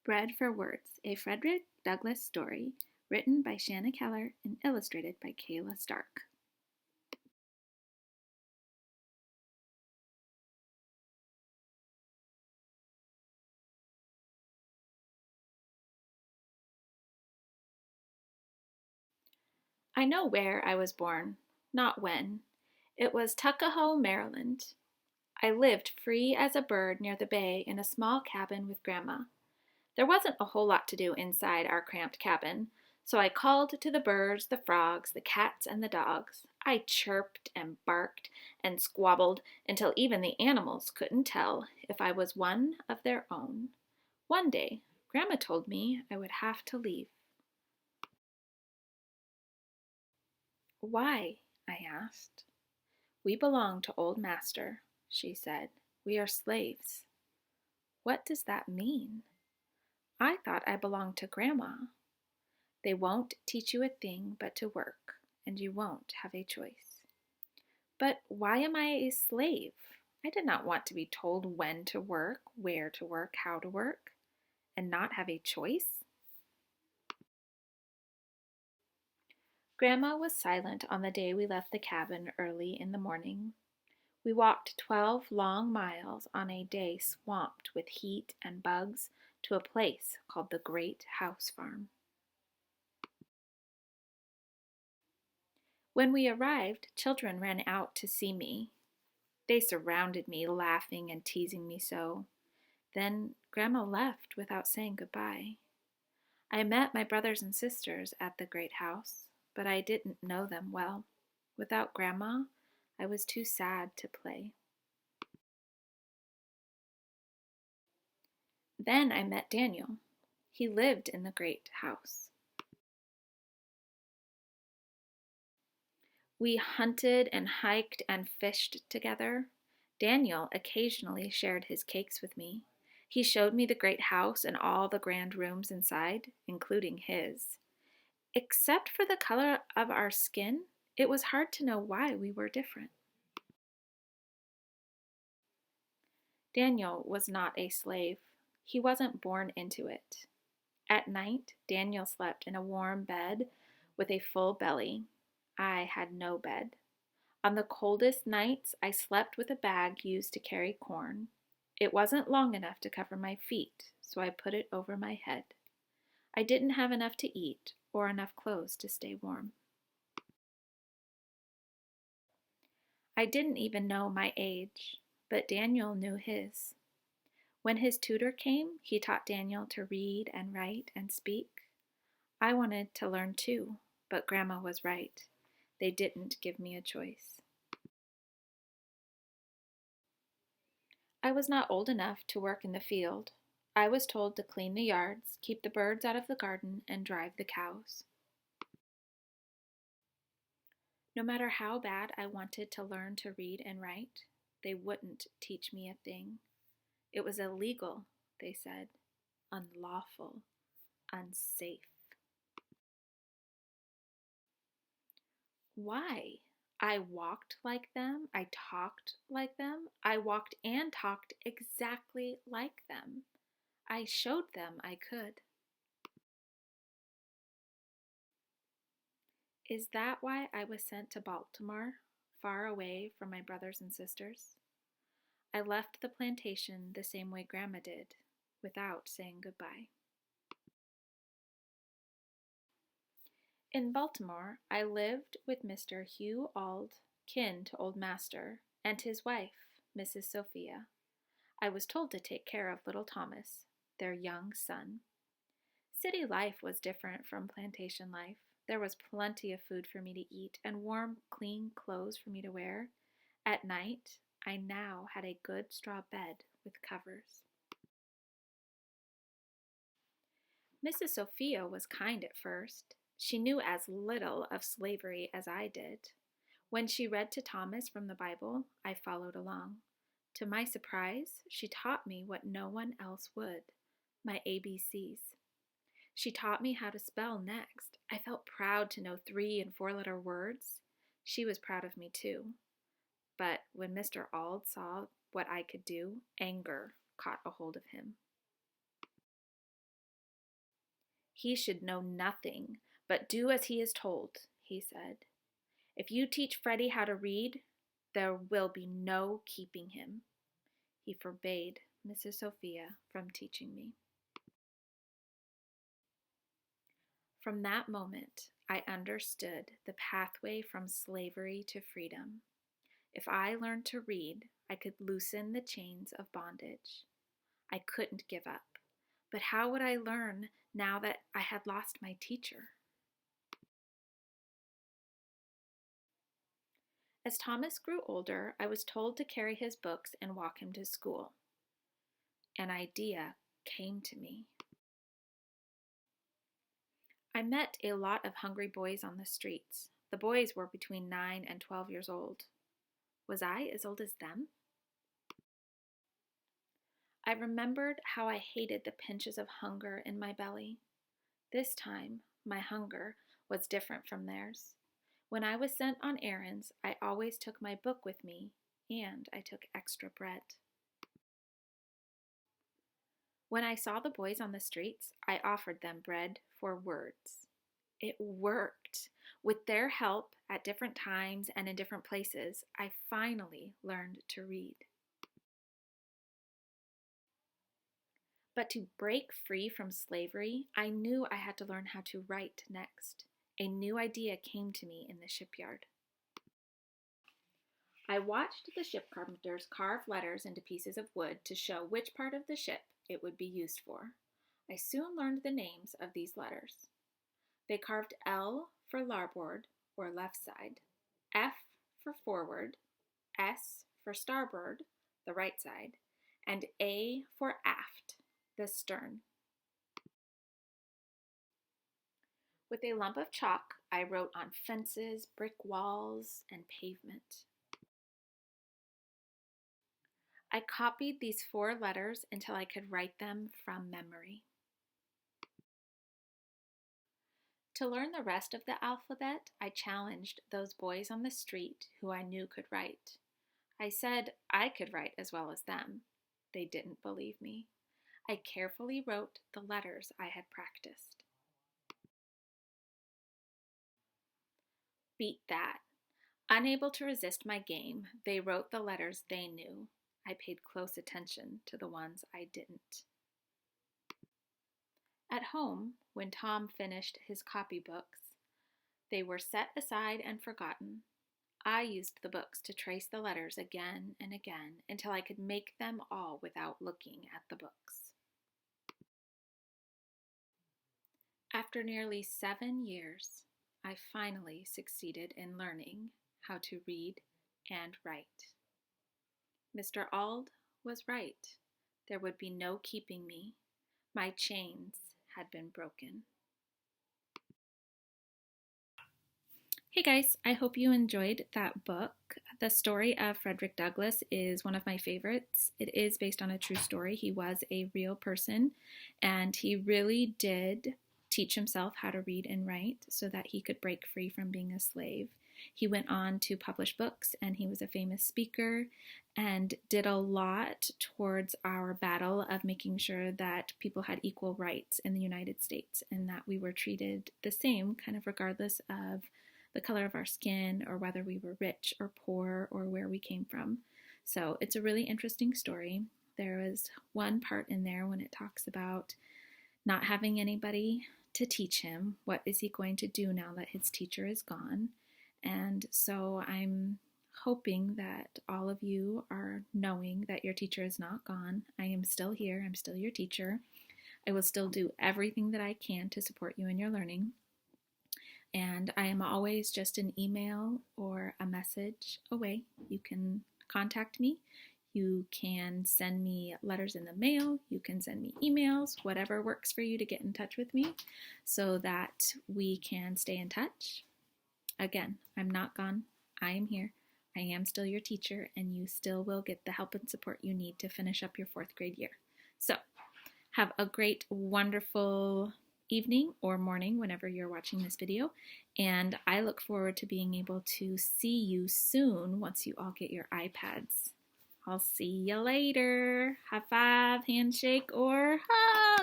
Bread for Words, a Frederick Douglass story, written by Shanna Keller and illustrated by Kayla Stark. I know where I was born, not when. It was Tuckahoe, Maryland. I lived free as a bird near the bay in a small cabin with Grandma. There wasn't a whole lot to do inside our cramped cabin, so I called to the birds, the frogs, the cats, and the dogs. I chirped and barked and squabbled until even the animals couldn't tell if I was one of their own. One day, Grandma told me I would have to leave. Why? I asked. We belong to Old Master, she said. We are slaves. What does that mean? I thought I belonged to Grandma. They won't teach you a thing but to work, and you won't have a choice. But why am I a slave? I did not want to be told when to work, where to work, how to work, and not have a choice. Grandma was silent on the day we left the cabin early in the morning. We walked 12 long miles on a day swamped with heat and bugs to a place called the Great House Farm. When we arrived, children ran out to see me. They surrounded me, laughing and teasing me so. Then Grandma left without saying goodbye. I met my brothers and sisters at the great house, but I didn't know them well. Without Grandma, I was too sad to play. Then I met Daniel. He lived in the great house. We hunted and hiked and fished together. Daniel occasionally shared his cakes with me. He showed me the great house and all the grand rooms inside, including his. Except for the color of our skin, it was hard to know why we were different. Daniel was not a slave. He wasn't born into it. At night, Daniel slept in a warm bed with a full belly. I had no bed. On the coldest nights, I slept with a bag used to carry corn. It wasn't long enough to cover my feet, so I put it over my head. I didn't have enough to eat or enough clothes to stay warm. I didn't even know my age, but Daniel knew his. When his tutor came, he taught Daniel to read and write and speak. I wanted to learn too, but Grandma was right. They didn't give me a choice. I was not old enough to work in the field. I was told to clean the yards, keep the birds out of the garden, and drive the cows. No matter how bad I wanted to learn to read and write, they wouldn't teach me a thing. It was illegal, they said, unlawful, unsafe. Why? I walked like them. I talked like them. I walked and talked exactly like them. I showed them I could. Is that why I was sent to Baltimore, far away from my brothers and sisters? I left the plantation the same way Grandma did, without saying goodbye. In Baltimore, I lived with Mr. Hugh Auld, kin to Old Master, and his wife, Mrs. Sophia. I was told to take care of little Thomas, their young son. City life was different from plantation life. There was plenty of food for me to eat and warm, clean clothes for me to wear. At night, I now had a good straw bed with covers. Mrs. Sophia was kind at first. She knew as little of slavery as I did. When she read to Thomas from the Bible, I followed along. To my surprise, she taught me what no one else would, my ABCs. She taught me how to spell next. I felt proud to know 3 and 4 letter words. She was proud of me too. But when Mr. Auld saw what I could do, anger caught a hold of him. He should know nothing, but do as he is told, he said. If you teach Freddie how to read, there will be no keeping him. He forbade Mrs. Sophia from teaching me. From that moment, I understood the pathway from slavery to freedom. If I learned to read, I could loosen the chains of bondage. I couldn't give up. But how would I learn now that I had lost my teacher? As Thomas grew older, I was told to carry his books and walk him to school. An idea came to me. I met a lot of hungry boys on the streets. The boys were between 9 and 12 years old. Was I as old as them? I remembered how I hated the pinches of hunger in my belly. This time, my hunger was different from theirs. When I was sent on errands, I always took my book with me, and I took extra bread. When I saw the boys on the streets, I offered them bread for words. It worked. With their help at different times and in different places, I finally learned to read. But to break free from slavery, I knew I had to learn how to write next. A new idea came to me in the shipyard. I watched the ship carpenters carve letters into pieces of wood to show which part of the ship it would be used for. I soon learned the names of these letters. They carved L for larboard, or left side, F for forward, S for starboard, the right side, and A for aft, the stern. With a lump of chalk, I wrote on fences, brick walls, and pavement. I copied these 4 letters until I could write them from memory. To learn the rest of the alphabet, I challenged those boys on the street who I knew could write. I said I could write as well as them. They didn't believe me. I carefully wrote the letters I had practiced. Beat that. Unable to resist my game, they wrote the letters they knew. I paid close attention to the ones I didn't. At home, when Tom finished his copybooks, they were set aside and forgotten. I used the books to trace the letters again and again until I could make them all without looking at the books. After nearly 7 years, I finally succeeded in learning how to read and write. Mr. Auld was right. There would be no keeping me. My chains had been broken. Hey guys, I hope you enjoyed that book. The story of Frederick Douglass is one of my favorites. It is based on a true story. He was a real person, and he really did teach himself how to read and write so that he could break free from being a slave. He went on to publish books, and he was a famous speaker and did a lot towards our battle of making sure that people had equal rights in the United States and that we were treated the same, kind of regardless of the color of our skin or whether we were rich or poor or where we came from. So it's a really interesting story. There is one part in there when it talks about not having anybody to teach him. What is he going to do now that his teacher is gone? And so I'm hoping that all of you are knowing that your teacher is not gone. I am still here. I'm still your teacher. I will still do everything that I can to support you in your learning. And I am always just an email or a message away. You can contact me. You can send me letters in the mail. You can send me emails, whatever works for you to get in touch with me so that we can stay in touch. Again, I'm not gone. I am here. I am still your teacher, and you still will get the help and support you need to finish up your 4th grade year. So, have a great, wonderful evening or morning whenever you're watching this video, and I look forward to being able to see you soon once you all get your iPads. I'll see you later. High five, handshake, or hug.